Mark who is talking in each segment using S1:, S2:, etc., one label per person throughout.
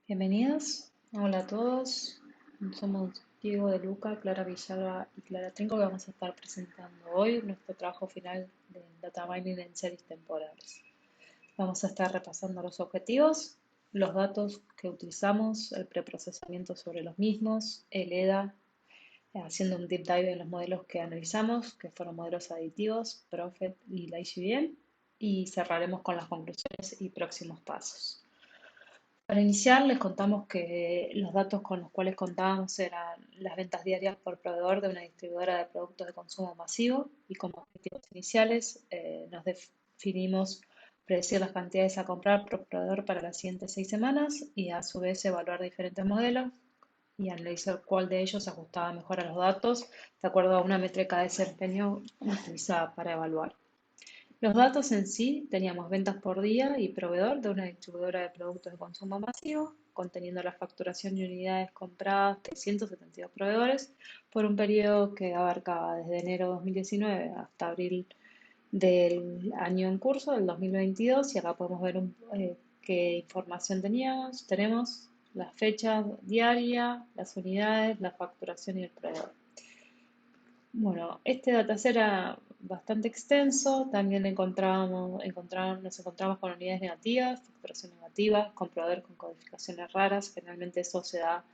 S1: Bienvenidos, hola a todos. Somos Diego de Luca, Clara Villalba y Clara Trinco que vamos a estar presentando hoy nuestro trabajo final de Data Mining en series temporales. Vamos a estar repasando los objetivos, los datos que utilizamos, el preprocesamiento sobre los mismos, el EDA, haciendo un deep dive en los modelos que analizamos, que fueron modelos aditivos, Prophet y la IGBM, y cerraremos con las conclusiones y próximos pasos. Para iniciar, les contamos que los datos con los cuales contábamos eran las ventas diarias por proveedor de una distribuidora de productos de consumo masivo y como objetivos iniciales nos definimos predecir las cantidades a comprar por proveedor para las siguientes 6 semanas y a su vez evaluar diferentes modelos y analizar cuál de ellos se ajustaba mejor a los datos de acuerdo a una métrica de desempeño utilizada para evaluar. Los datos en sí, teníamos ventas por día y proveedor de una distribuidora de productos de consumo masivo, conteniendo la facturación de unidades compradas de 172 proveedores por un periodo que abarcaba desde enero de 2019 hasta abril del año en curso, del 2022, y acá podemos ver qué información tenemos, las fechas diarias, las unidades, la facturación y el proveedor. Bueno, este dataset era bastante extenso, también nos encontramos con unidades negativas, facturación negativa, con proveedores con codificaciones raras, generalmente eso se da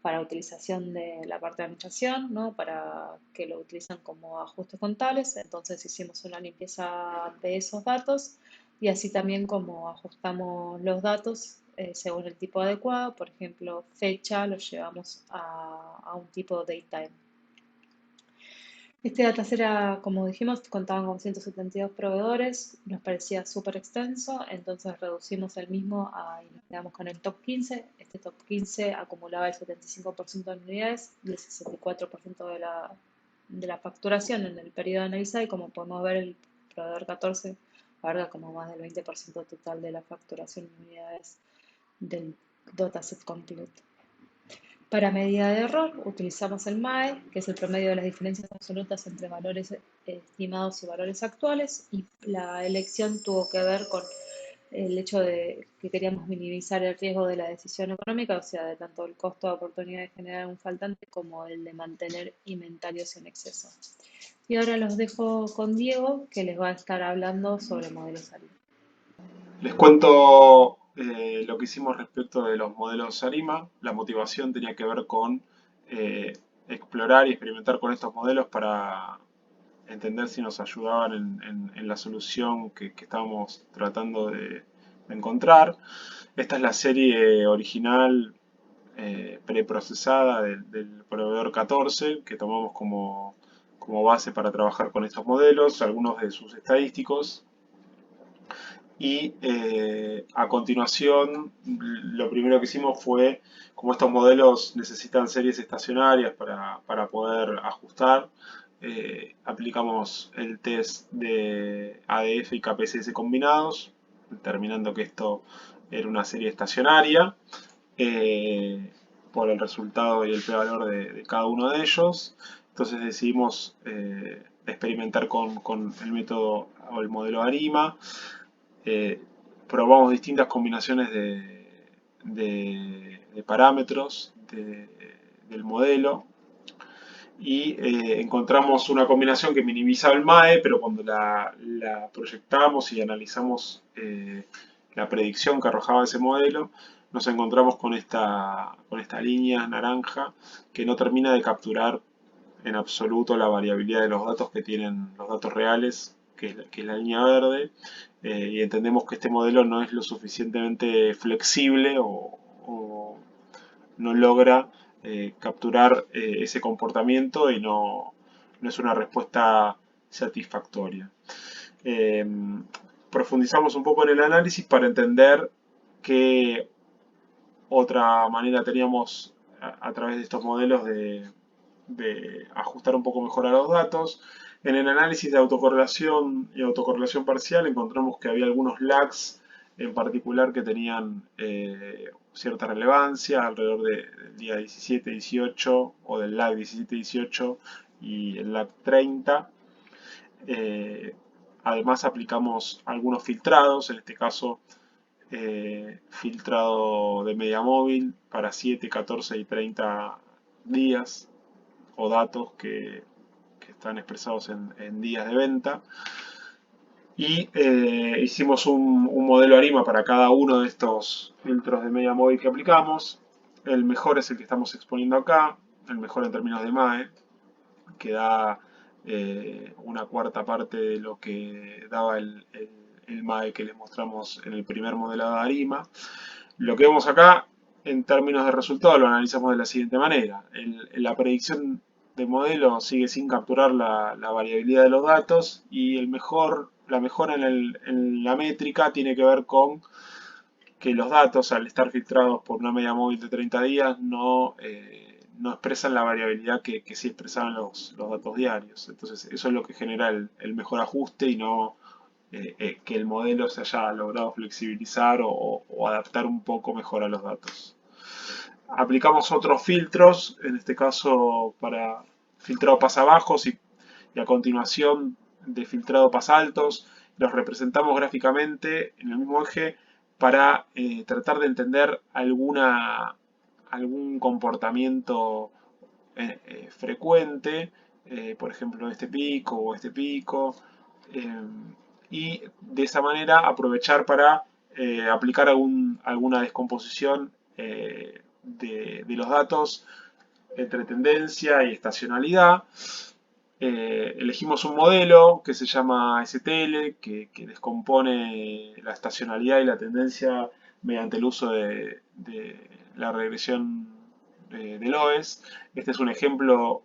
S1: para utilización de la parte de administración, ¿no? Para que lo utilizan como ajustes contables, entonces hicimos una limpieza de esos datos y así también como ajustamos los datos según el tipo adecuado, por ejemplo, fecha, lo llevamos a un tipo de datetime. Este dataset era, como dijimos, contaban con 172 proveedores, nos parecía súper extenso, entonces reducimos el mismo y nos quedamos con el top 15. Este top 15 acumulaba el 75% de unidades y el 64% de la facturación en el periodo analizado y como podemos ver el proveedor 14 abarca como más del 20% total de la facturación en unidades del dataset completo. Para medida de error utilizamos el MAE, que es el promedio de las diferencias absolutas entre valores estimados y valores actuales, y la elección tuvo que ver con el hecho de que queríamos minimizar el riesgo de la decisión económica, o sea, de tanto el costo de oportunidad de generar un faltante como el de mantener inventarios en exceso. Y ahora los dejo con Diego, que les va a estar hablando sobre modelos ARIMA.
S2: Les cuento lo que hicimos respecto de los modelos ARIMA. La motivación tenía que ver con eh, explorar y experimentar con estos modelos para entender si nos ayudaban en la solución que estábamos tratando de encontrar. Esta es la serie original preprocesada del proveedor 14 que tomamos como base para trabajar con estos modelos, algunos de sus estadísticos. Y a continuación, lo primero que hicimos fue, como estos modelos necesitan series estacionarias para poder ajustar, aplicamos el test de ADF y KPSS combinados, determinando que esto era una serie estacionaria, por el resultado y el p-valor de cada uno de ellos. Entonces decidimos experimentar con el método o el modelo ARIMA. eh, Probamos distintas combinaciones de parámetros del modelo y encontramos una combinación que minimizaba el MAE, pero cuando la proyectamos y analizamos la predicción que arrojaba ese modelo, nos encontramos con esta línea naranja que no termina de capturar en absoluto la variabilidad de los datos que tienen los datos reales, que es la línea verde, y entendemos que este modelo no es lo suficientemente flexible o no logra capturar ese comportamiento y no es una respuesta satisfactoria. Eh, Profundizamos un poco en el análisis para entender qué otra manera teníamos a través de estos modelos de ajustar un poco mejor a los datos. En el análisis de autocorrelación y autocorrelación parcial encontramos que había algunos lags en particular que tenían cierta relevancia alrededor del día 17-18 o del lag 17-18 y el lag 30. Además aplicamos algunos filtrados, en este caso filtrado de media móvil para 7, 14 y 30 días o datos que están expresados en días de venta. Y hicimos un modelo ARIMA para cada uno de estos filtros de media móvil que aplicamos. El mejor es el que estamos exponiendo acá, el mejor en términos de MAE, que da una cuarta parte de lo que daba el MAE que les mostramos en el primer modelado de ARIMA. Lo que vemos acá, en términos de resultado, lo analizamos de la siguiente manera. La predicción de modelo sigue sin capturar la variabilidad de los datos y la mejora en la métrica tiene que ver con que los datos, al estar filtrados por una media móvil de 30 días, no expresan la variabilidad que sí expresaban los datos diarios. Entonces, eso es lo que genera el mejor ajuste y no que el modelo se haya logrado flexibilizar o adaptar un poco mejor a los datos. Aplicamos otros filtros, en este caso para filtrado pasabajos y a continuación de filtrado pasaltos. Los representamos gráficamente en el mismo eje para tratar de entender algún comportamiento frecuente, por ejemplo este pico o este pico, y de esa manera aprovechar para aplicar alguna descomposición de los datos entre tendencia y estacionalidad. Elegimos un modelo que se llama STL, que descompone la estacionalidad y la tendencia mediante el uso de la regresión de Loess. Este es un ejemplo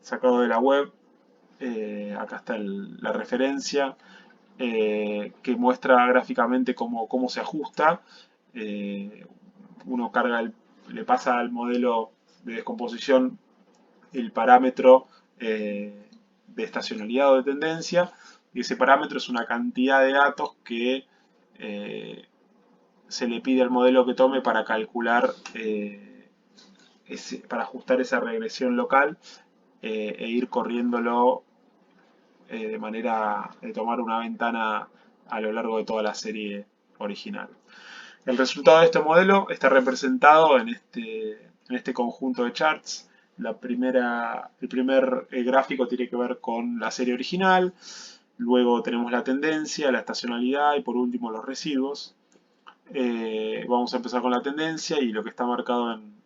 S2: sacado de la web. Acá está la referencia que muestra gráficamente cómo se ajusta. Uno le pasa al modelo de descomposición el parámetro de estacionalidad o de tendencia, y ese parámetro es una cantidad de datos que se le pide al modelo que tome para calcular, para ajustar esa regresión local e ir corriéndolo de manera de tomar una ventana a lo largo de toda la serie original. El resultado de este modelo está representado en este conjunto de charts. El primer gráfico tiene que ver con la serie original, luego tenemos la tendencia, la estacionalidad y por último los residuos. Vamos a empezar con la tendencia y lo que está marcado en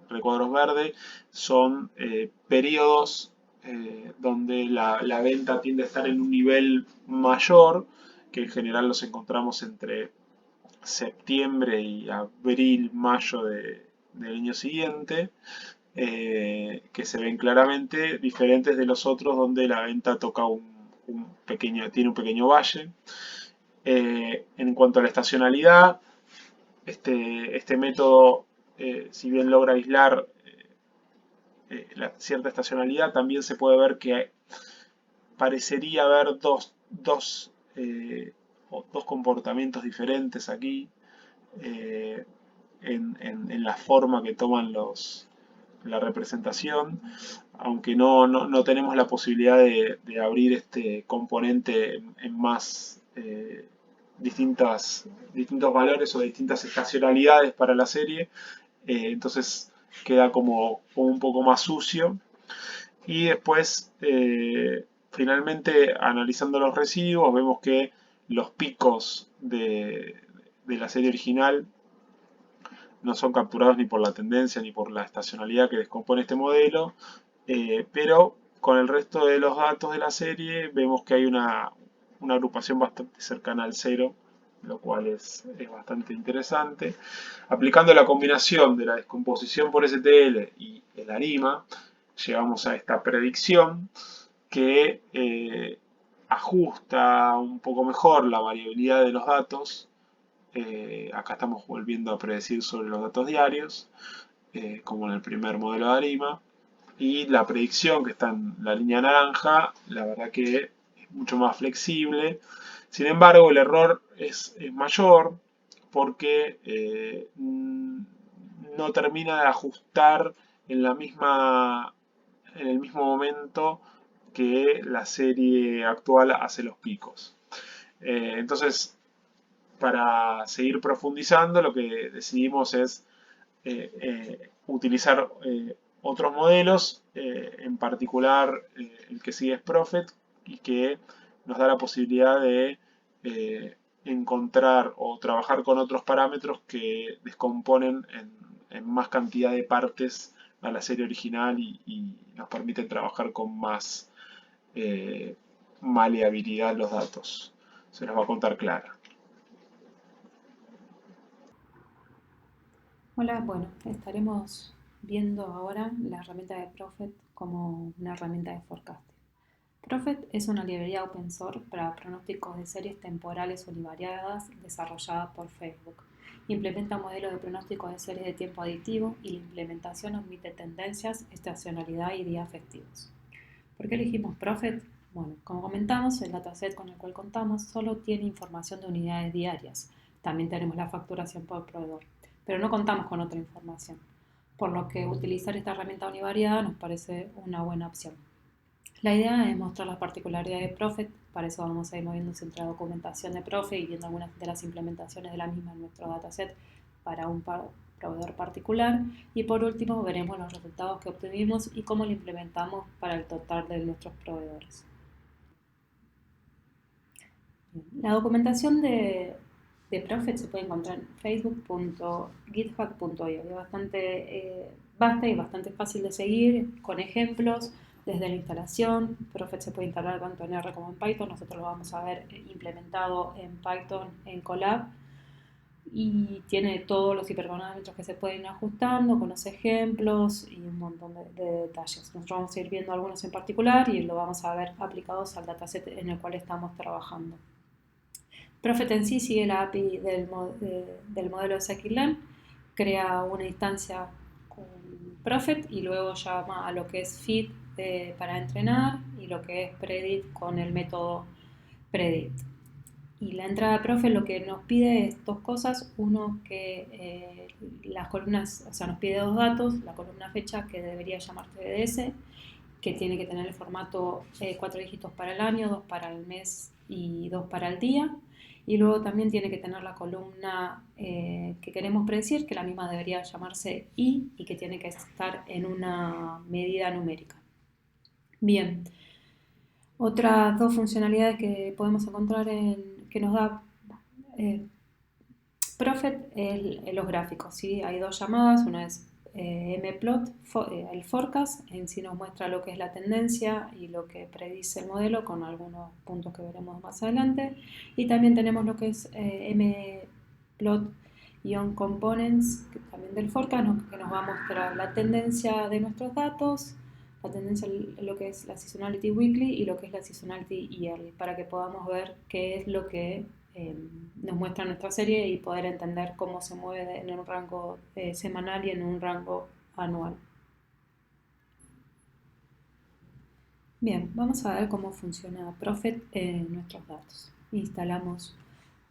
S2: recuadros verdes son periodos donde la venta tiende a estar en un nivel mayor, que en general los encontramos entre septiembre y abril, mayo del año siguiente, que se ven claramente diferentes de los otros donde la venta toca tiene un pequeño valle. En cuanto a la estacionalidad, este método, si bien logra aislar cierta estacionalidad, también se puede ver que parecería haber dos comportamientos diferentes aquí en la forma que toman la representación, aunque no tenemos la posibilidad de abrir este componente en más distintos valores o distintas estacionalidades para la serie, entonces queda como un poco más sucio. Y después, finalmente, analizando los residuos, vemos que los picos de la serie original no son capturados ni por la tendencia ni por la estacionalidad que descompone este modelo, pero con el resto de los datos de la serie vemos que hay una agrupación bastante cercana al cero, lo cual es bastante interesante. Aplicando la combinación de la descomposición por STL y el ARIMA, llegamos a esta predicción que ajusta un poco mejor la variabilidad de los datos. Acá estamos volviendo a predecir sobre los datos diarios, como en el primer modelo de ARIMA. Y la predicción que está en la línea naranja, la verdad que es mucho más flexible. Sin embargo, el error es mayor porque no termina de ajustar en el mismo momento que la serie actual hace los picos. Entonces, para seguir profundizando, lo que decidimos es utilizar otros modelos, en particular el que sigue es Prophet y que nos da la posibilidad de encontrar o trabajar con otros parámetros que descomponen en más cantidad de partes a la serie original y nos permiten trabajar con más eh, maleabilidad los datos. Se nos va a contar Clara.
S1: Hola, bueno, estaremos viendo ahora la herramienta de Prophet como una herramienta de forecasting. Prophet es una librería open source para pronósticos de series temporales univariadas desarrollada por Facebook. Implementa modelos de pronósticos de series de tiempo aditivo y la implementación admite tendencias, estacionalidad y días festivos. ¿Por qué elegimos Prophet? Bueno, como comentamos, el dataset con el cual contamos solo tiene información de unidades diarias. También tenemos la facturación por proveedor, pero no contamos con otra información, por lo que utilizar esta herramienta univariada nos parece una buena opción. La idea es mostrar las particularidades de Prophet, para eso vamos a ir moviéndose entre la documentación de Prophet y viendo algunas de las implementaciones de la misma en nuestro dataset para un proveedor particular. Y por último veremos los resultados que obtuvimos y cómo lo implementamos para el total de nuestros proveedores. La documentación de Prophet se puede encontrar en facebook.github.io. Es bastante vasta y bastante fácil de seguir, con ejemplos desde la instalación. Prophet se puede instalar tanto en R como en Python. Nosotros lo vamos a ver implementado en Python en Colab. Y tiene todos los hiperparámetros que se pueden ir ajustando con los ejemplos y un montón de detalles. Nosotros vamos a ir viendo algunos en particular y lo vamos a ver aplicados al dataset en el cual estamos trabajando. Prophet en sí sigue la API del modelo de scikit-learn, crea una instancia con Prophet y luego llama a lo que es feed para entrenar y lo que es predict con el método predict. Y la entrada de Prophet lo que nos pide es dos cosas. Uno, que las columnas, o sea, nos pide dos datos, la columna fecha que debería llamar TDS, que tiene que tener el formato 4 dígitos para el año, 2 para el mes y 2 para el día. Y luego también tiene que tener la columna que queremos predecir, que la misma debería llamarse I y que tiene que estar en una medida numérica. Bien, otras dos funcionalidades que podemos encontrar que nos da Prophet es los gráficos, ¿sí? Hay dos llamadas, una es mplot, el forecast, en sí nos muestra lo que es la tendencia y lo que predice el modelo con algunos puntos que veremos más adelante. Y también tenemos lo que es mplot-components, que también del forecast, que nos va a mostrar la tendencia de nuestros datos, la tendencia, lo que es la seasonality weekly y lo que es la seasonality yearly, para que podamos ver qué es lo que nos muestra nuestra serie y poder entender cómo se mueve en un rango semanal y en un rango anual. Bien, vamos a ver cómo funciona Prophet en nuestros datos. Instalamos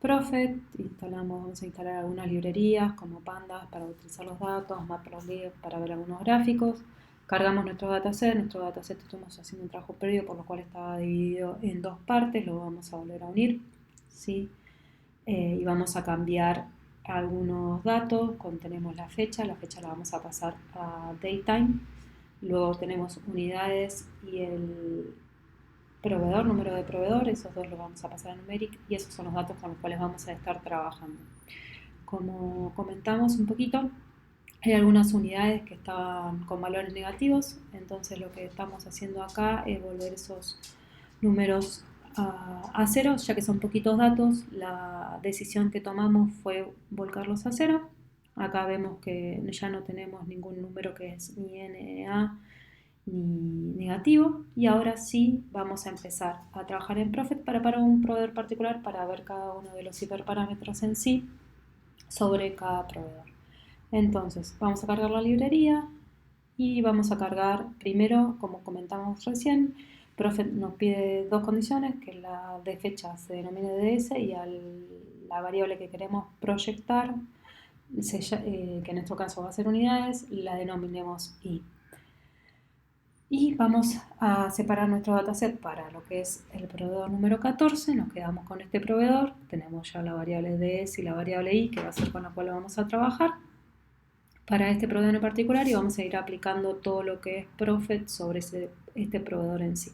S1: Prophet, vamos a instalar algunas librerías como Pandas para utilizar los datos, Matplotlib para ver algunos gráficos. Cargamos nuestro dataset estamos haciendo un trabajo previo por lo cual estaba dividido en dos partes, lo vamos a volver a unir, ¿sí? Y vamos a cambiar algunos datos, contenemos la fecha la vamos a pasar a datetime, luego tenemos unidades y el proveedor, número de proveedor, esos dos los vamos a pasar a numeric y esos son los datos con los cuales vamos a estar trabajando. Como comentamos un poquito, hay algunas unidades que estaban con valores negativos, entonces lo que estamos haciendo acá es volver esos números a cero, ya que son poquitos datos. La decisión que tomamos fue volcarlos a cero. Acá vemos que ya no tenemos ningún número que es ni NA ni negativo, y ahora sí vamos a empezar a trabajar en Prophet para un proveedor particular para ver cada uno de los hiperparámetros en sí sobre cada proveedor. Entonces vamos a cargar la librería y vamos a cargar primero, como comentamos recién, Prophet nos pide dos condiciones, que la de fecha se denomine DS y la variable que queremos proyectar, que en nuestro caso va a ser unidades, la denominemos I. Y vamos a separar nuestro dataset para lo que es el proveedor número 14. Nos quedamos con este proveedor. Tenemos ya la variable ds y la variable i, que va a ser con la cual vamos a trabajar para este proveedor en particular, y vamos a ir aplicando todo lo que es Prophet sobre este proveedor en sí.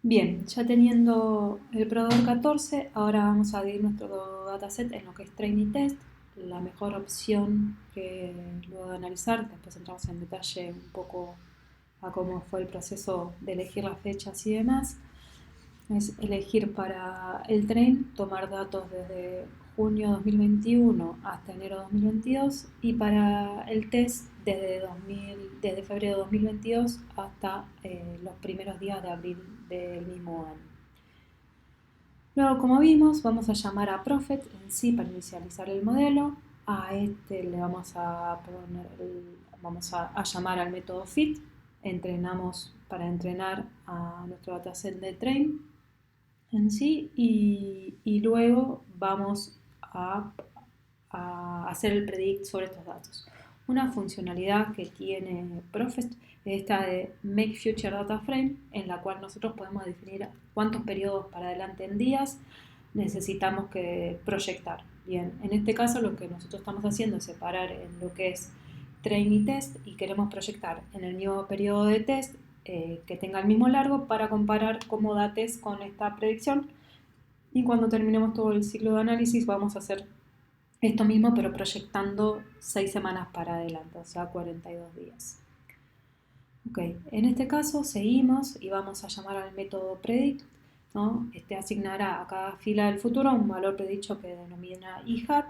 S1: Bien, ya teniendo el proveedor 14, ahora vamos a dividir nuestro dataset en lo que es train y test. La mejor opción que luego de analizar, después entramos en detalle un poco a cómo fue el proceso de elegir las fechas y demás, es elegir para el train, tomar datos desde junio 2021 hasta enero 2022, y para el test desde febrero 2022 hasta los primeros días de abril del mismo año. Luego, como vimos, vamos a llamar a Prophet en sí para inicializar el modelo. A este le vamos a llamar al método fit. Entrenamos para entrenar a nuestro dataset de train en sí, y luego vamos a hacer el predict sobre estos datos. Una funcionalidad que tiene Prophet es esta de Make Future Data Frame, en la cual nosotros podemos definir cuántos periodos para adelante en días necesitamos que proyectar. Bien, en este caso lo que nosotros estamos haciendo es separar en lo que es train y test, y queremos proyectar en el mismo periodo de test que tenga el mismo largo para comparar cómo da test con esta predicción, y cuando terminemos todo el ciclo de análisis vamos a hacer esto mismo, pero proyectando 6 semanas para adelante, o sea, 42 días. Ok, en este caso seguimos y vamos a llamar al método predict, ¿no? Este asignará a cada fila del futuro un valor predicho que denomina IHAT.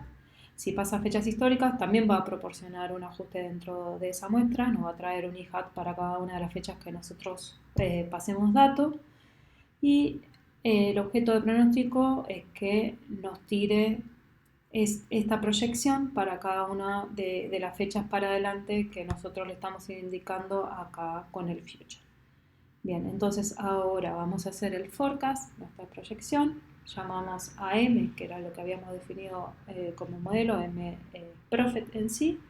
S1: Si pasa fechas históricas, también va a proporcionar un ajuste dentro de esa muestra, nos va a traer un IHAT para cada una de las fechas que nosotros pasemos datos. Y el objeto de pronóstico es que nos tire esta proyección para cada una de las fechas para adelante que nosotros le estamos indicando acá con el future. Bien, entonces ahora vamos a hacer el forecast, nuestra proyección. Llamamos a M, que era lo que habíamos definido como modelo, M Prophet en sí.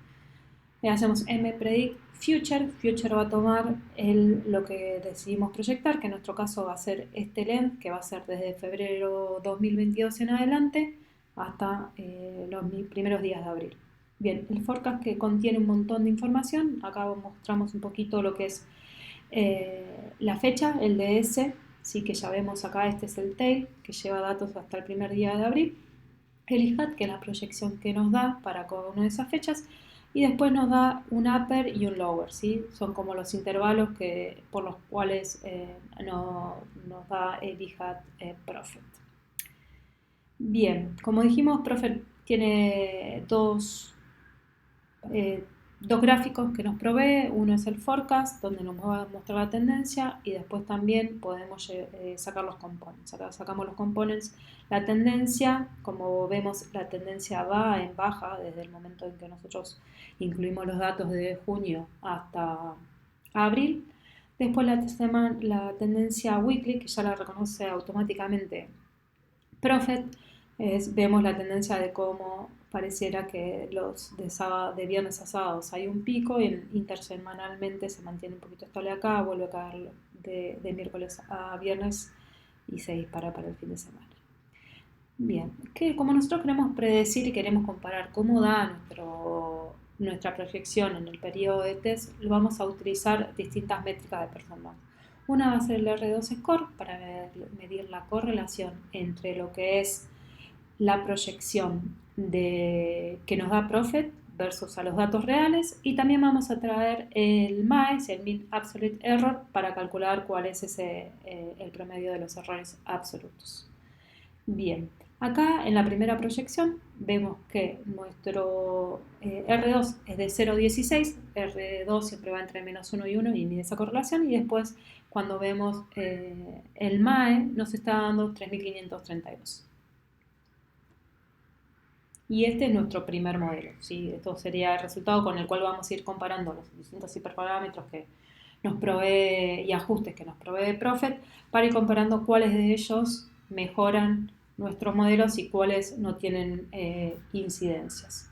S1: Le hacemos M predict future. Future va a tomar lo que decidimos proyectar, que en nuestro caso va a ser este length, que va a ser desde febrero 2022 en adelante hasta los primeros días de abril. Bien, el forecast, que contiene un montón de información. Acá mostramos un poquito lo que es la fecha, el DS, sí, que ya vemos acá. Este es el tail, que lleva datos hasta el primer día de abril. El IHAT, que es la proyección que nos da para cada una de esas fechas, y después nos da un upper y un lower, ¿sí? Son como los intervalos por los cuales nos da el IHAT Prophet. Bien, como dijimos, Prophet tiene dos gráficos que nos provee. Uno es el forecast, donde nos va a mostrar la tendencia, y después también podemos sacar los components. Acá sacamos los components. La tendencia, como vemos, la tendencia va en baja desde el momento en que nosotros incluimos los datos de junio hasta abril. Después la tendencia weekly, que ya la reconoce automáticamente Prophet, vemos la tendencia de cómo pareciera que de viernes a sábados hay un pico, y intersemanalmente se mantiene un poquito estable acá, vuelve a caer de miércoles a viernes y se dispara para el fin de semana. Bien, como nosotros queremos predecir y queremos comparar cómo da nuestra proyección en el periodo de test, vamos a utilizar distintas métricas de performance. Una va a ser el R2 Score para medir la correlación entre lo que es la proyección que nos da Prophet versus a los datos reales, y también vamos a traer el MAES, el Mean Absolute Error, para calcular cuál es el promedio de los errores absolutos. Bien, acá en la primera proyección vemos que nuestro R2 es de 0,16, R2 siempre va entre menos 1 y 1 y mide esa correlación, y después cuando vemos el MAE nos está dando 3.532. Y este es nuestro primer modelo, ¿sí? Esto sería el resultado con el cual vamos a ir comparando los distintos hiperparámetros que nos provee y ajustes que nos provee Prophet, para ir comparando cuáles de ellos mejoran nuestros modelos y cuáles no tienen incidencias.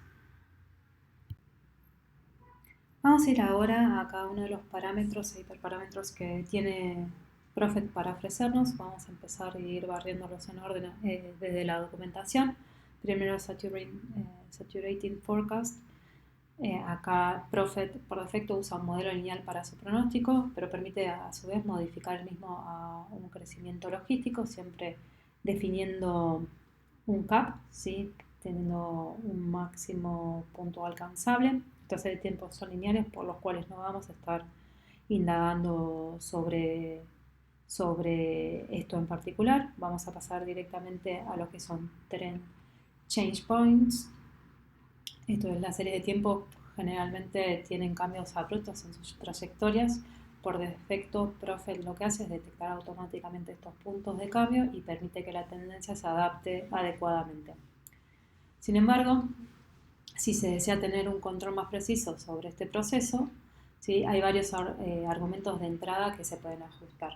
S1: Vamos a ir ahora a cada uno de los parámetros e hiperparámetros que tiene Prophet para ofrecernos. Vamos a empezar a ir barriéndolos en orden desde la documentación. Primero Saturating Forecast. Acá Prophet por defecto usa un modelo lineal para su pronóstico, pero permite a su vez modificar el mismo a un crecimiento logístico, siempre definiendo un cap, ¿sí? Teniendo un máximo punto alcanzable. Estos de tiempos son lineales por los cuales no vamos a estar indagando sobre esto en particular. Vamos a pasar directamente a lo que son trend change points. Esto es la serie de tiempo, generalmente tienen cambios abruptos en sus trayectorias. Por defecto, Prophet lo que hace es detectar automáticamente estos puntos de cambio y permite que la tendencia se adapte adecuadamente. Sin embargo, si se desea tener un control más preciso sobre este proceso, ¿sí? Hay varios argumentos de entrada que se pueden ajustar.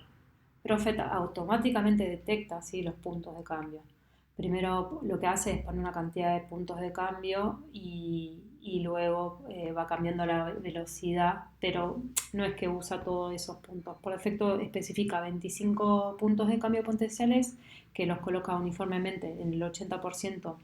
S1: Prophet automáticamente detecta, ¿sí?, los puntos de cambio. Primero lo que hace es poner una cantidad de puntos de cambio y luego va cambiando la velocidad, pero no es que usa todos esos puntos. Por defecto especifica 25 puntos de cambio potenciales que los coloca uniformemente en el 80%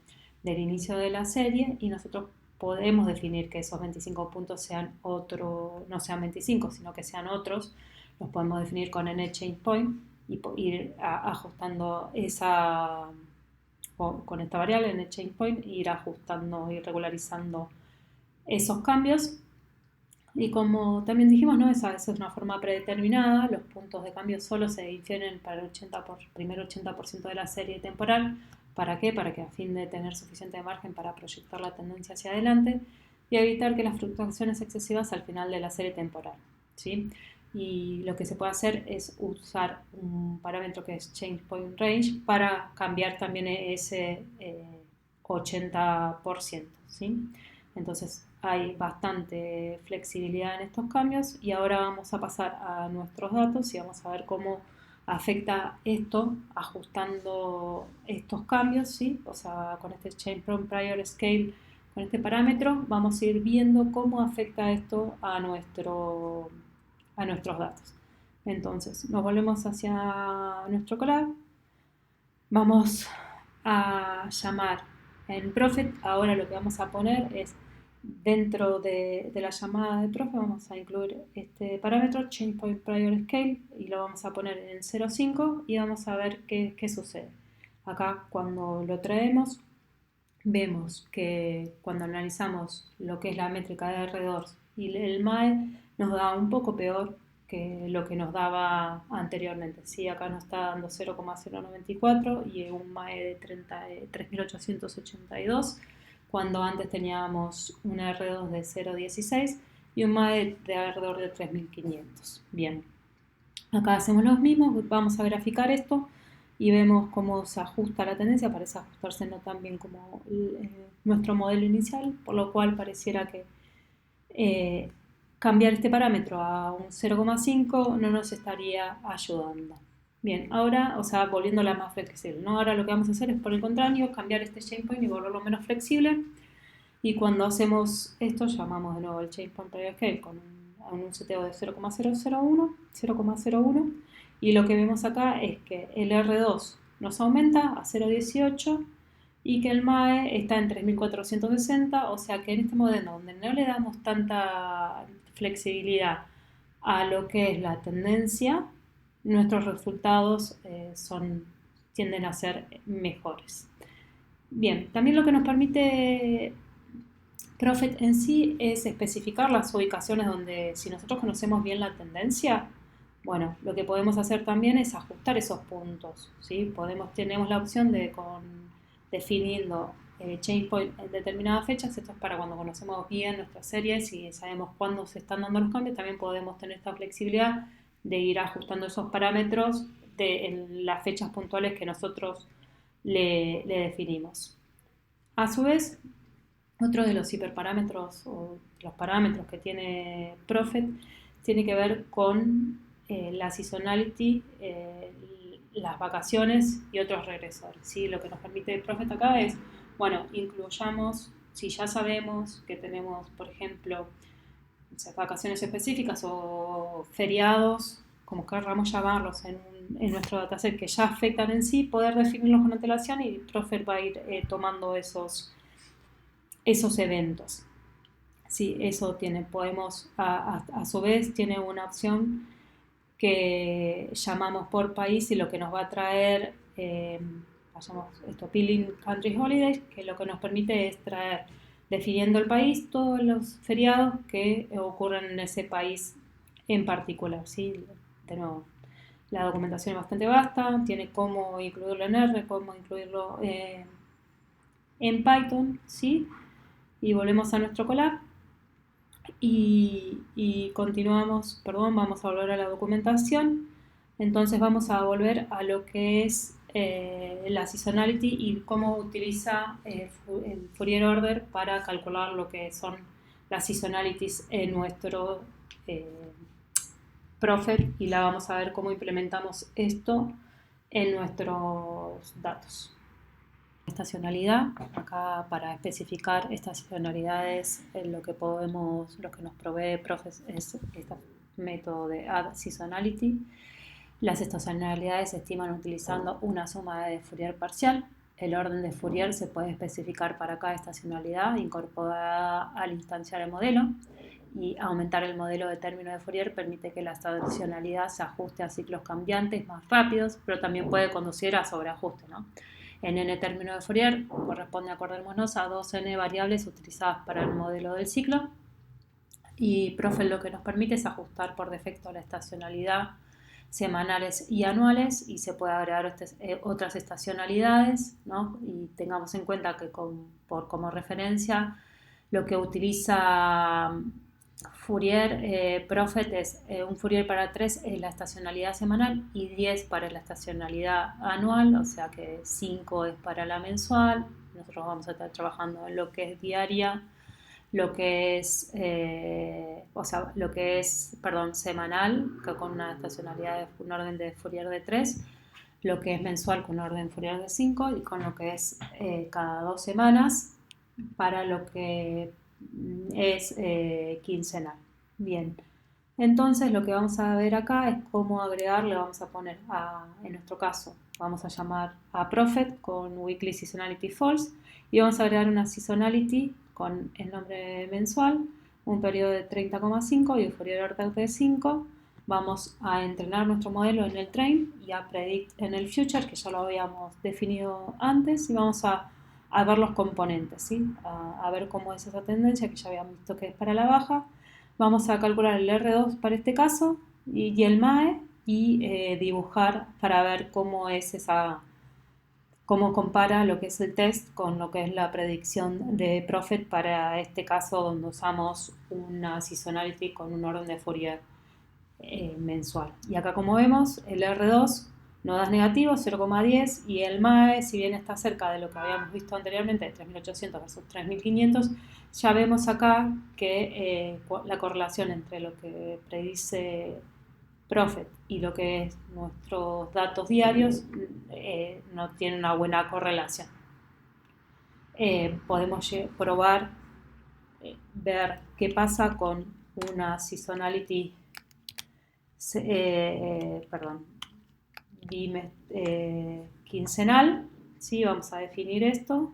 S1: del inicio de la serie y nosotros podemos definir que esos 25 puntos sean no sean 25, sino que sean otros. Los podemos definir con n change point y ir ajustando con esta variable n change point, ir ajustando y regularizando esos cambios. Y como también dijimos, ¿no? Esa es una forma predeterminada, los puntos de cambio solo se difieren para el primer 80% de la serie temporal. ¿Para qué? Para que a fin de tener suficiente margen para proyectar la tendencia hacia adelante y evitar que las fluctuaciones excesivas al final de la serie temporal, ¿sí? Y lo que se puede hacer es usar un parámetro que es Change Point Range para cambiar también ese 80%, ¿sí? Entonces hay bastante flexibilidad en estos cambios y ahora vamos a pasar a nuestros datos y vamos a ver cómo afecta esto ajustando estos cambios, ¿sí? O sea, con este Change From Prior Scale, con este parámetro, vamos a ir viendo cómo afecta esto a nuestros datos. Entonces, nos volvemos hacia nuestro collab, vamos a llamar en Prophet. Ahora lo que vamos a poner es dentro de la llamada de Prophet vamos a incluir este parámetro Change Point Prior Scale y lo vamos a poner en 0.5 y vamos a ver qué sucede. Acá cuando lo traemos vemos que cuando analizamos lo que es la métrica de alrededor y el MAE nos da un poco peor que lo que nos daba anteriormente. Sí, acá nos está dando 0,094 y un MAE de 3.882, cuando antes teníamos un R2 de 0,16 y un MAE de alrededor de 3.500. Bien, acá hacemos los mismos, vamos a graficar esto y vemos cómo se ajusta la tendencia. Parece ajustarse no tan bien como nuestro modelo inicial, por lo cual pareciera que cambiar este parámetro a un 0,5 no nos estaría ayudando. Bien, ahora, o sea, volviéndola más flexible, ¿no? Ahora lo que vamos a hacer es, por el contrario, cambiar este chain point y volverlo menos flexible. Y cuando hacemos esto, llamamos de nuevo el change point prior scale con un seteo de 0,001, y lo que vemos acá es que el R2 nos aumenta a 0,18 y que el MAE está en 3.460, o sea que en este modelo donde no le damos tanta flexibilidad a lo que es la tendencia, nuestros resultados tienden a ser mejores. Bien, también lo que nos permite Prophet en sí es especificar las ubicaciones donde, si nosotros conocemos bien la tendencia, bueno, lo que podemos hacer también es ajustar esos puntos, ¿sí? Tenemos la opción de definiendo change point en determinadas fechas. Esto es para cuando conocemos bien nuestras series y sabemos cuándo se están dando los cambios. También podemos tener esta flexibilidad de ir ajustando esos parámetros en las fechas puntuales que nosotros le definimos. A su vez, otro de los hiperparámetros o los parámetros que tiene Prophet tiene que ver con la seasonality, las vacaciones y otros regresores, ¿sí? Lo que nos permite Prophet acá es, bueno, incluyamos, si ya sabemos que tenemos, por ejemplo,
S3: o sea, vacaciones específicas o feriados, como querramos llamarlos, en nuestro dataset que ya afectan en sí, poder definirlos con antelación y Profit va a ir tomando esos eventos. Sí, eso tiene, podemos, a su vez, tiene una opción que llamamos por país y lo que nos va a traer, llamamos esto Billing Country Holidays, que lo que nos permite es traer, definiendo el país, todos los feriados que ocurren en ese país en particular. ¿Sí? De nuevo, la documentación es bastante vasta, tiene cómo incluirlo en R, cómo incluirlo en Python, ¿sí? Y volvemos a nuestro collab y continuamos, perdón, vamos a volver a la documentación. Entonces vamos a volver a lo que es la seasonality y cómo utiliza el Fourier Order para calcular lo que son las seasonalities en nuestro eh, Prophet, y la vamos a ver cómo implementamos esto en nuestros datos. Estacionalidad, acá para especificar estacionalidades, lo que nos provee Profes es este método de add seasonality. Las estacionalidades se estiman utilizando una suma de Fourier parcial. El orden de Fourier se puede especificar para cada estacionalidad incorporada al instanciar el modelo, y aumentar el modelo de término de Fourier permite que la estacionalidad se ajuste a ciclos cambiantes más rápidos, pero también puede conducir a sobreajuste, ¿no? En n término de Fourier corresponde, acordémonos, a 2n variables utilizadas para el modelo del ciclo, y Profit lo que nos permite es ajustar por defecto la estacionalidad semanales y anuales, y se puede agregar otras estacionalidades, ¿no? Y tengamos en cuenta que como referencia lo que utiliza Fourier Prophet es un Fourier para 3 es la estacionalidad semanal y 10 para la estacionalidad anual, o sea que 5 es para la mensual. Nosotros vamos a estar trabajando en lo que es diaria, lo que es, semanal, que con una estacionalidad de un orden de Fourier de 3, lo que es mensual con un orden Fourier de 5, y con lo que es cada 2 semanas para lo que es quincenal. Bien, entonces lo que vamos a ver acá es cómo agregar, le vamos a poner en nuestro caso, vamos a llamar a Prophet con Weekly Seasonality False, y vamos a agregar una Seasonality con el nombre mensual, un periodo de 30,5 y un Fourier Order de 5. Vamos a entrenar nuestro modelo en el train y a predict en el future, que ya lo habíamos definido antes, y vamos a ver los componentes, ¿sí? A ver cómo es esa tendencia que ya habíamos visto que es para la baja. Vamos a calcular el R2 para este caso y el MAE, y dibujar para ver cómo es cómo compara lo que es el test con lo que es la predicción de Prophet para este caso donde usamos una seasonality con un orden de Fourier mensual. Y acá, como vemos, el R2 no da negativo, 0,10, y el MAE, si bien está cerca de lo que habíamos visto anteriormente, de 3.800 versus 3.500, ya vemos acá que la correlación entre lo que predice Prophet y lo que es nuestros datos diarios no tiene una buena correlación. Podemos probar, ver qué pasa con una seasonality quincenal, ¿sí? Vamos a definir esto.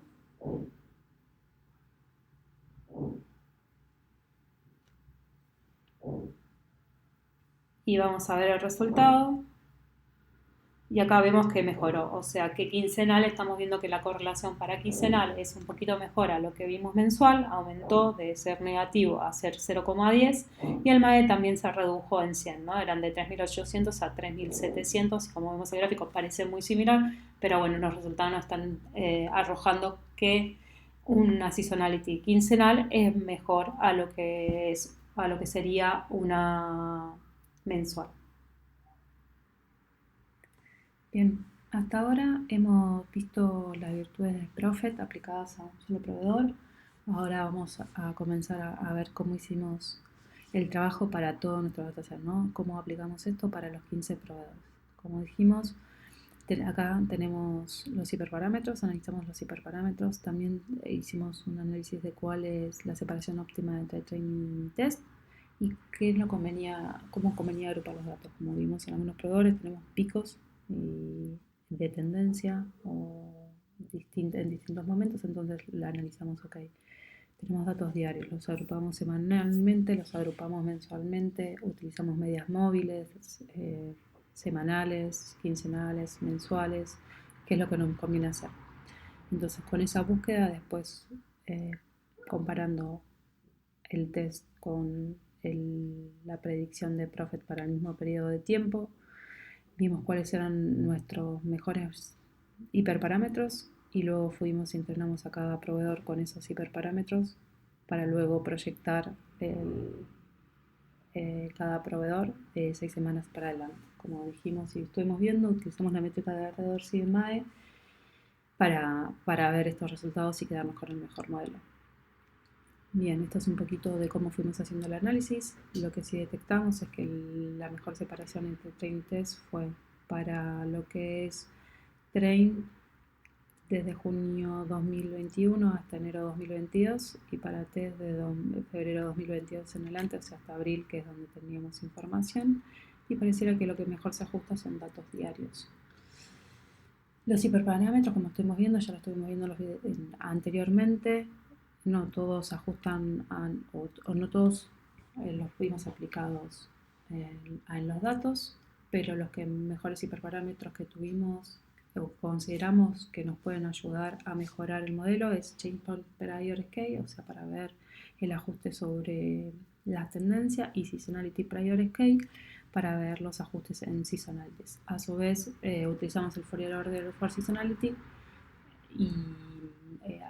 S3: Y vamos a ver el resultado. Y acá vemos que mejoró, o sea que quincenal estamos viendo que la correlación para quincenal es un poquito mejor a lo que vimos mensual, aumentó de ser negativo a ser 0,10, y el MAE también se redujo en 100, ¿no? Eran de 3.800 a 3.700, y como vemos el gráfico parece muy similar, pero bueno, los resultados nos están arrojando que una seasonality quincenal es mejor a lo que sería una mensual. Bien, hasta ahora hemos visto las virtudes del Prophet aplicadas a un solo proveedor. Ahora vamos a comenzar a ver cómo hicimos el trabajo para todo nuestro dataset, ¿no? Cómo aplicamos esto para los 15 proveedores. Como dijimos, acá tenemos los hiperparámetros, analizamos los hiperparámetros. También hicimos un análisis de cuál es la separación óptima entre training y test. ¿Y qué es cómo convenía agrupar los datos? Como vimos en algunos proveedores, tenemos picos de tendencia en distintos momentos, entonces la analizamos, ok. Tenemos datos diarios, los agrupamos semanalmente, los agrupamos mensualmente, utilizamos medias móviles, semanales, quincenales, mensuales, qué es lo que nos conviene hacer. Entonces con esa búsqueda después comparando el test con la predicción de Profit para el mismo periodo de tiempo, vimos cuáles eran nuestros mejores hiperparámetros y luego entrenamos a cada proveedor con esos hiperparámetros para luego proyectar cada proveedor de 6 semanas para adelante. Como dijimos y estuvimos viendo, utilizamos la métrica de alrededor SIGMAE para ver estos resultados y quedarnos con el mejor modelo. Bien, esto es un poquito de cómo fuimos haciendo el análisis. Lo que sí detectamos es que la mejor separación entre train y test fue para lo que es train desde junio 2021 hasta enero 2022 y para test de febrero 2022 en adelante, o sea hasta abril, que es donde teníamos información, y pareciera que lo que mejor se ajusta son datos diarios. Los hiperparámetros, como estuvimos viendo, ya lo estuvimos viendo anteriormente, no todos ajustan o no todos los vimos aplicados en los datos, pero los mejores hiperparámetros que tuvimos o consideramos que nos pueden ayudar a mejorar el modelo es Change Point Prior Scale, o sea, para ver el ajuste sobre las tendencias, y Seasonality Prior Scale para ver los ajustes en seasonalities. A su vez, utilizamos el Fourier Order for Seasonality y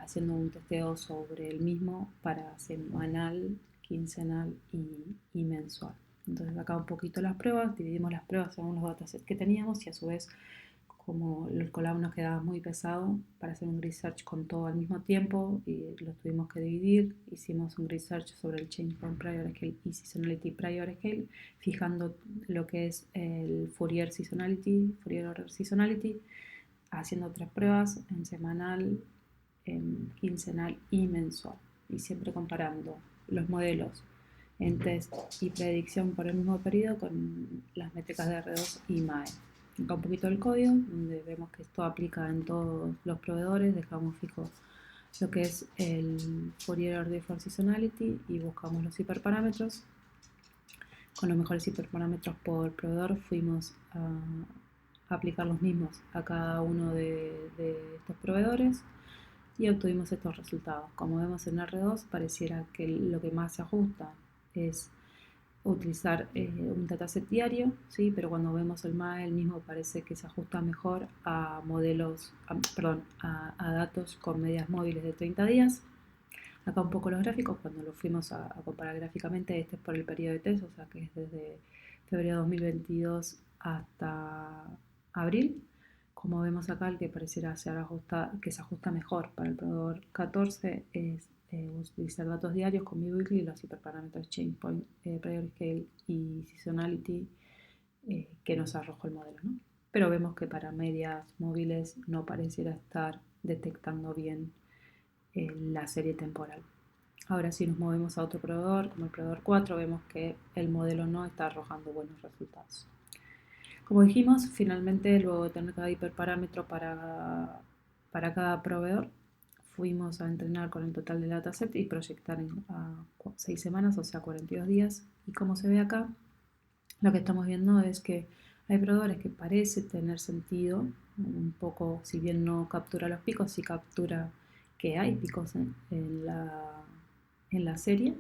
S3: haciendo un testeo sobre el mismo para semanal, quincenal y mensual. Entonces acá un poquito las pruebas, dividimos las pruebas según los datasets que teníamos y a su vez, como el column nos quedaba muy pesado para hacer un research con todo al mismo tiempo y lo tuvimos que dividir, hicimos un research sobre el Change Point Prior Scale y Seasonality Prior Scale, fijando lo que es el Fourier Order Seasonality, haciendo 3 pruebas en semanal, en quincenal y mensual, y siempre comparando los modelos en test y predicción por el mismo periodo con las métricas de R2 y MAE. Acá un poquito el código, donde vemos que esto aplica en todos los proveedores, dejamos fijo lo que es el Fourier Order for Seasonality y buscamos los hiperparámetros. Con los mejores hiperparámetros por proveedor fuimos a aplicar los mismos a cada uno de estos proveedores y obtuvimos estos resultados. Como vemos en R2, pareciera que lo que más se ajusta es utilizar un dataset diario, ¿sí? Pero cuando vemos el MAE, el mismo parece que se ajusta mejor a a datos con medias móviles de 30 días. Acá un poco los gráficos, cuando los fuimos a comparar gráficamente, este es por el periodo de test, o sea que es desde febrero de 2022 hasta abril. Como vemos acá, el que pareciera que se ajusta mejor para el proveedor 14 es utilizar datos diarios con biweekly y los hiperparámetros Change Point, Prior Scale y Seasonality que nos arrojó el modelo, ¿no? Pero vemos que para medias móviles no pareciera estar detectando bien la serie temporal. Ahora si nos movemos a otro proveedor, como el proveedor 4, vemos que el modelo no está arrojando buenos resultados. Como dijimos, finalmente luego de tener cada hiperparámetro para cada proveedor, fuimos a entrenar con el total del dataset y proyectar a 6 semanas, o sea 42 días. Y como se ve acá, lo que estamos viendo es que hay proveedores que parece tener sentido, un poco, si bien no captura los picos, sí captura que hay picos en la serie,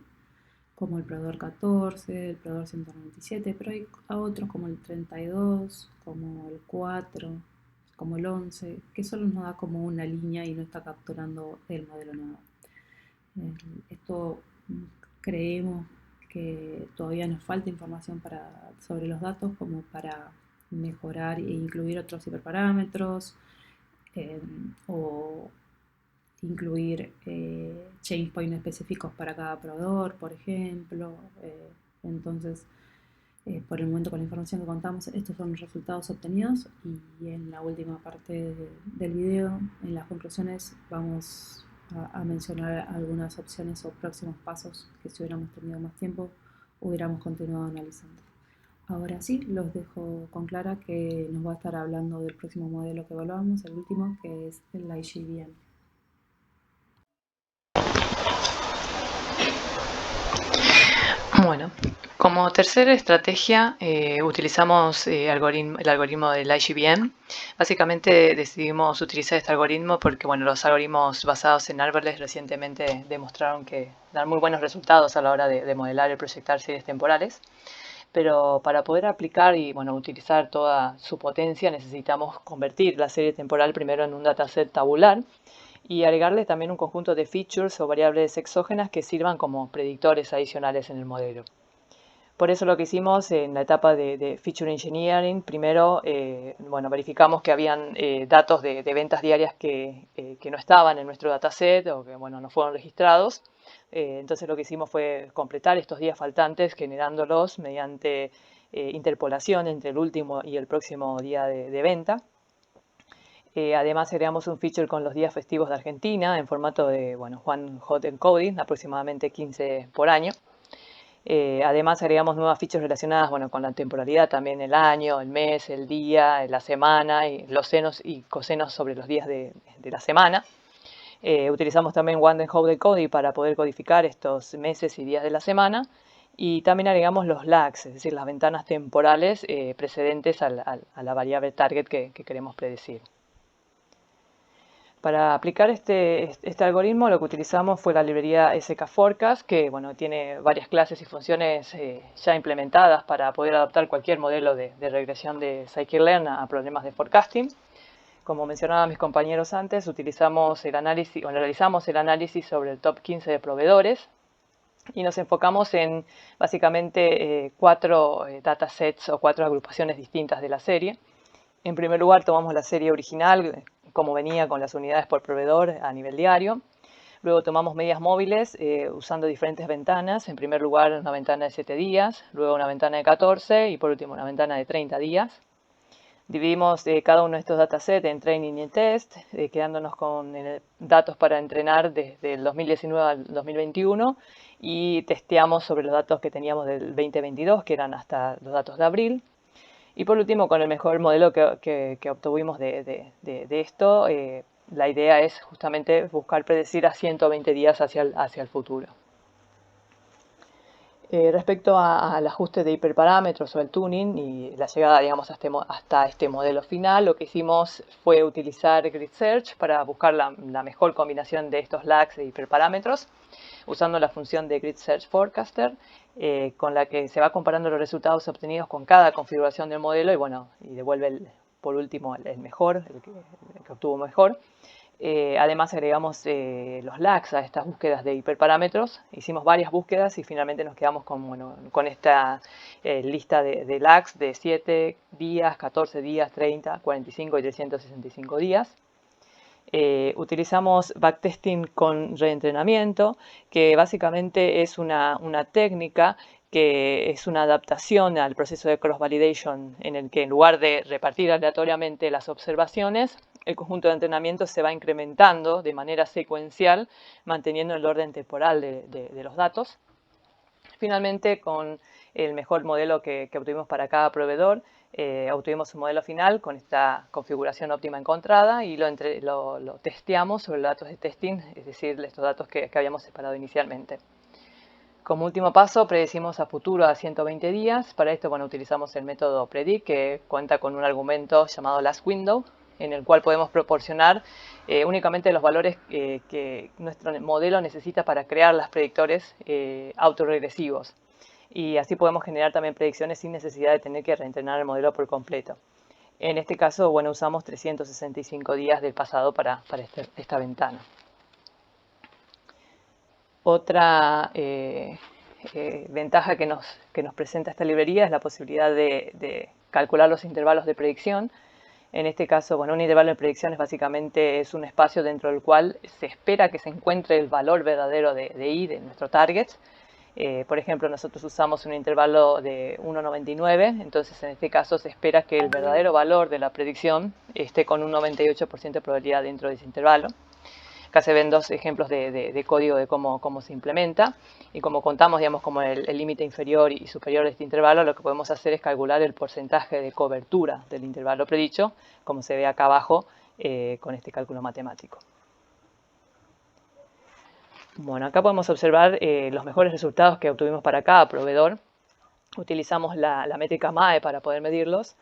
S3: como el proveedor 14, el proveedor 197, pero hay a otros como el 32, como el 4, como el 11, que solo nos da como una línea y no está capturando el modelo nuevo. Esto creemos que todavía nos falta información sobre los datos como para mejorar e incluir otros hiperparámetros o incluir change points específicos para cada proveedor, por ejemplo. Entonces, por el momento con la información que contamos, estos son los resultados obtenidos y en la última parte del video, en las conclusiones, vamos a mencionar algunas opciones o próximos pasos que si hubiéramos tenido más tiempo hubiéramos continuado analizando. Ahora sí, los dejo con Clara, que nos va a estar hablando del próximo modelo que evaluamos, el último, que es el IGBM.
S4: Bueno, como tercera estrategia utilizamos el algoritmo del IGBM. Básicamente decidimos utilizar este algoritmo porque los algoritmos basados en árboles recientemente demostraron que dan muy buenos resultados a la hora de modelar y proyectar series temporales. Pero para poder aplicar y utilizar toda su potencia necesitamos convertir la serie temporal primero en un dataset tabular y agregarle también un conjunto de features o variables exógenas que sirvan como predictores adicionales en el modelo. Por eso lo que hicimos en la etapa de Feature Engineering, primero verificamos que habían datos de ventas diarias que no estaban en nuestro dataset o que no fueron registrados. Entonces lo que hicimos fue completar estos días faltantes generándolos mediante interpolación entre el último y el próximo día de venta. Además agregamos un feature con los días festivos de Argentina en formato de one hot encoding, aproximadamente 15 por año. Además agregamos nuevas features relacionadas con la temporalidad, también el año, el mes, el día, la semana, y los senos y cosenos sobre los días de la semana. Utilizamos también one hot encoding para poder codificar estos meses y días de la semana. Y también agregamos los lags, es decir, las ventanas temporales precedentes a la variable target que queremos predecir. Para aplicar este algoritmo lo que utilizamos fue la librería skForecast, que tiene varias clases y funciones ya implementadas para poder adaptar cualquier modelo de regresión de scikit-learn a problemas de forecasting. Como mencionaban mis compañeros antes, realizamos el análisis sobre el top 15 de proveedores y nos enfocamos en básicamente 4 datasets o 4 agrupaciones distintas de la serie. En primer lugar, tomamos la serie original, como venía con las unidades por proveedor a nivel diario. Luego tomamos medias móviles usando diferentes ventanas. En primer lugar, una ventana de 7 días, luego una ventana de 14 y por último una ventana de 30 días. Dividimos cada uno de estos datasets en training y en test, quedándonos con datos para entrenar desde el 2019 al 2021 y testeamos sobre los datos que teníamos del 2022, que eran hasta los datos de abril. Y por último, con el mejor modelo que obtuvimos de esto, la idea es justamente buscar predecir a 120 días hacia el futuro. Respecto al ajuste de hiperparámetros o el tuning y la llegada, digamos, hasta este modelo final, lo que hicimos fue utilizar Grid Search para buscar la mejor combinación de estos lags e hiperparámetros, usando la función de Grid Search Forecaster, con la que se va comparando los resultados obtenidos con cada configuración del modelo y devuelve por último el mejor, el que obtuvo mejor. Además agregamos los lags a estas búsquedas de hiperparámetros. Hicimos varias búsquedas y finalmente nos quedamos con esta lista de lags de 7 días, 14 días, 30, 45 y 365 días. Utilizamos backtesting con reentrenamiento, que básicamente es una técnica que es una adaptación al proceso de cross-validation, en el que en lugar de repartir aleatoriamente las observaciones, el conjunto de entrenamiento se va incrementando de manera secuencial, manteniendo el orden temporal de los datos. Finalmente, con el mejor modelo que obtuvimos para cada proveedor, obtuvimos un modelo final con esta configuración óptima encontrada y lo testeamos sobre los datos de testing, es decir, estos datos que habíamos separado inicialmente. Como último paso, predecimos a futuro a 120 días. Para esto, utilizamos el método predict, que cuenta con un argumento llamado last window, en el cual podemos proporcionar únicamente los valores que nuestro modelo necesita para crear los predictores autorregresivos. Y así podemos generar también predicciones sin necesidad de tener que reentrenar el modelo por completo. En este caso, usamos 365 días del pasado para esta ventana. Otra ventaja que nos presenta esta librería es la posibilidad de calcular los intervalos de predicción. En este caso, un intervalo de predicción básicamente es un espacio dentro del cual se espera que se encuentre el valor verdadero de I, de nuestro target. Por ejemplo, nosotros usamos un intervalo de 1,99, entonces en este caso se espera que el verdadero valor de la predicción esté con un 98% de probabilidad dentro de ese intervalo. Acá se ven dos ejemplos de código de cómo se implementa. Y como contamos, digamos, como el límite inferior y superior de este intervalo, lo que podemos hacer es calcular el porcentaje de cobertura del intervalo predicho, como se ve acá abajo, con este cálculo matemático. Bueno, acá podemos observar los mejores resultados que obtuvimos para cada proveedor. Utilizamos la métrica MAE para poder medirlos.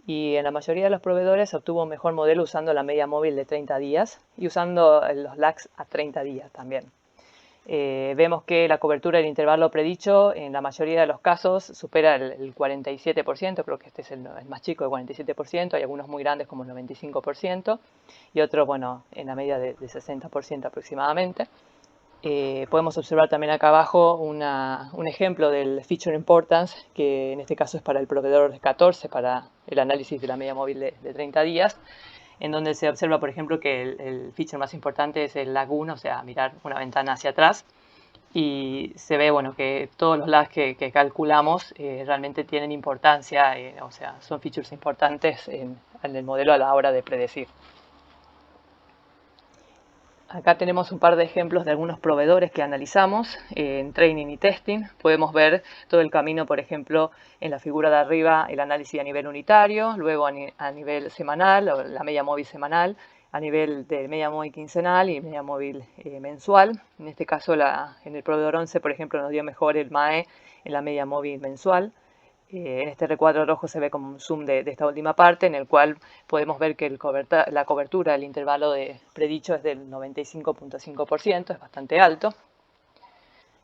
S4: Y en la mayoría de los proveedores se obtuvo un mejor modelo usando la media móvil de 30 días y usando los lags a 30 días también. Vemos que la cobertura del intervalo predicho en la mayoría de los casos supera el 47%, creo que este es el más chico, el 47%, hay algunos muy grandes como el 95% y otros, bueno, en la media de 60% aproximadamente. Podemos observar también acá abajo un ejemplo del Feature Importance, que en este caso es para el proveedor 14, para el análisis de la media móvil de 30 días, en donde se observa, por ejemplo, que el feature más importante es el lag 1, o sea, mirar una ventana hacia atrás, y se ve, bueno, que todos los lags que calculamos realmente tienen importancia, o sea, son features importantes en el modelo a la hora de predecir. Acá tenemos un par de ejemplos de algunos proveedores que analizamos en training y testing. Podemos ver todo el camino, por ejemplo, en la figura de arriba, el análisis a nivel unitario, luego a nivel semanal, o la media móvil semanal, a nivel de media móvil quincenal y media móvil mensual. En este caso, en el proveedor 11, por ejemplo, nos dio mejor el MAE en la media móvil mensual. En este recuadro rojo se ve como un zoom de esta última parte, en el cual podemos ver que la cobertura del intervalo de predicho es del 95.5%, es bastante alto.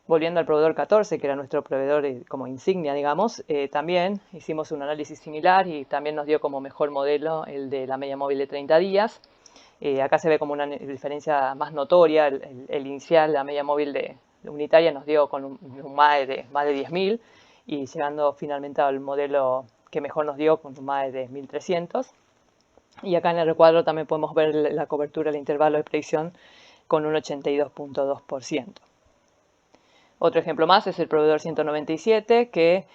S4: Volviendo al proveedor 14, que era nuestro proveedor como insignia, digamos, también hicimos un análisis similar y también nos dio como mejor modelo el de la media móvil de 30 días. Acá se ve como una diferencia más notoria, el inicial, la media móvil unitaria nos dio con un MAE de más de 10.000, y llegando finalmente al modelo que mejor nos dio con un MAE de 1300. Y acá en el recuadro también podemos ver la cobertura del intervalo de predicción con un 82.2%. Otro ejemplo más es el proveedor 197, que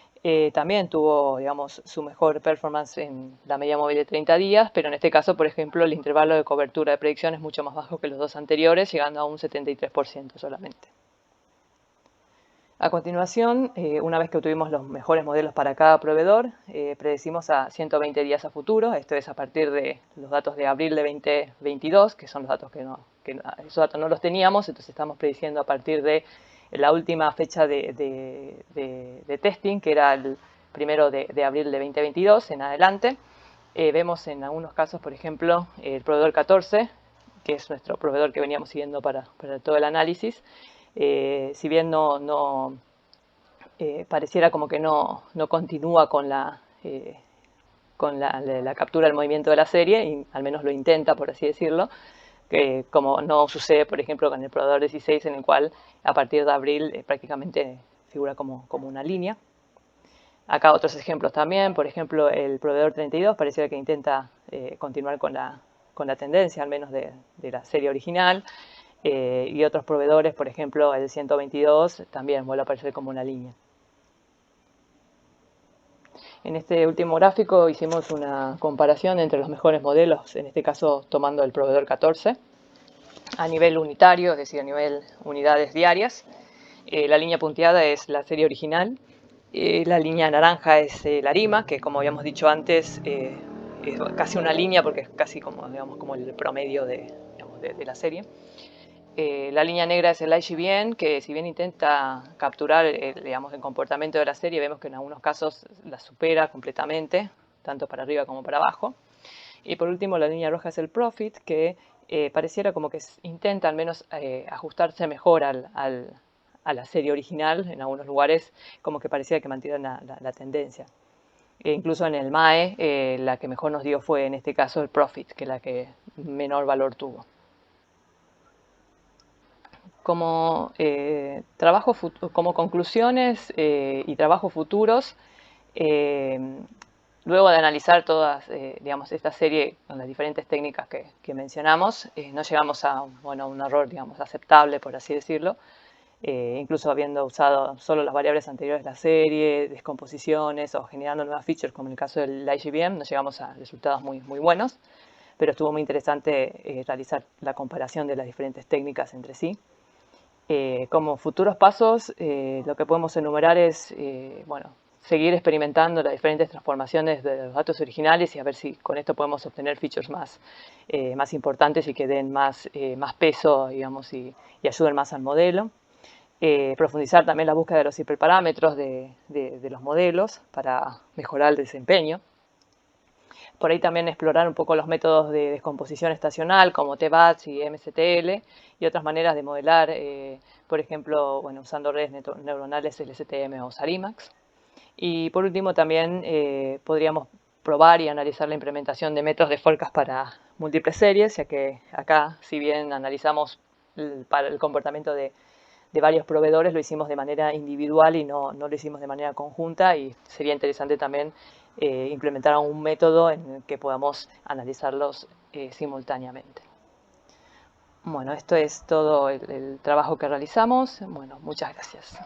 S4: también tuvo, digamos, su mejor performance en la media móvil de 30 días, pero en este caso, por ejemplo, el intervalo de cobertura de predicción es mucho más bajo que los dos anteriores, llegando a un 73% solamente. A continuación, una vez que obtuvimos los mejores modelos para cada proveedor, predecimos a 120 días a futuro. Esto es a partir de los datos de abril de 2022, que son los datos esos datos no los teníamos, entonces estamos prediciendo a partir de la última fecha de testing, que era el 1 de abril de 2022 en adelante. Vemos en algunos casos, por ejemplo, el proveedor 14, que es nuestro proveedor que veníamos siguiendo para todo el análisis. Si bien no pareciera como que no continúa con la captura del movimiento de la serie, y al menos lo intenta, por así decirlo, como no sucede, por ejemplo, con el proveedor 16, en el cual a partir de abril prácticamente figura como una línea. Acá otros ejemplos también, por ejemplo, el proveedor 32 pareciera que intenta continuar con la tendencia, al menos de la serie original. Y otros proveedores, por ejemplo, el 122, también vuelve a aparecer como una línea. En este último gráfico hicimos una comparación entre los mejores modelos, en este caso tomando el proveedor 14, a nivel unitario, es decir, a nivel unidades diarias. La línea punteada es la serie original, la línea naranja es la ARIMA, que como habíamos dicho antes, es casi una línea porque es casi como, digamos, como el promedio de la serie. La línea negra es el IGBM, que si bien intenta capturar digamos, el comportamiento de la serie, vemos que en algunos casos la supera completamente, tanto para arriba como para abajo. Y por último, la línea roja es el Profit, que pareciera como que intenta al menos ajustarse mejor a la serie original. En algunos lugares como que parecía que mantiene la tendencia. Incluso en el MAE, la que mejor nos dio fue en este caso el Profit, que es la que menor valor tuvo. Como conclusiones y trabajos futuros, luego de analizar todas, digamos, esta serie con las diferentes técnicas que mencionamos, no llegamos a un error, digamos, aceptable, por así decirlo. Incluso habiendo usado solo las variables anteriores de la serie, descomposiciones o generando nuevas features, como en el caso del IGBM, no llegamos a resultados muy buenos. pero estuvo muy interesante realizar la comparación de las diferentes técnicas entre sí. Como futuros pasos, lo que podemos enumerar es, bueno, seguir experimentando las diferentes transformaciones de los datos originales y a ver si con esto podemos obtener features más importantes y que den más peso, digamos, y ayuden más al modelo. Profundizar también la búsqueda de los hiperparámetros de los modelos para mejorar el desempeño. Por ahí también explorar un poco los métodos de descomposición estacional como TBATS y MSTL y otras maneras de modelar, por ejemplo, bueno, usando redes neuronales LSTM o SARIMAX. Y por último también podríamos probar y analizar la implementación de métodos de forecast para múltiples series, ya que acá, si bien analizamos para el comportamiento de varios proveedores, lo hicimos de manera individual y no lo hicimos de manera conjunta, y sería interesante también implementar un método en el que podamos analizarlos simultáneamente. Bueno, esto es todo el trabajo que realizamos. Bueno, muchas gracias.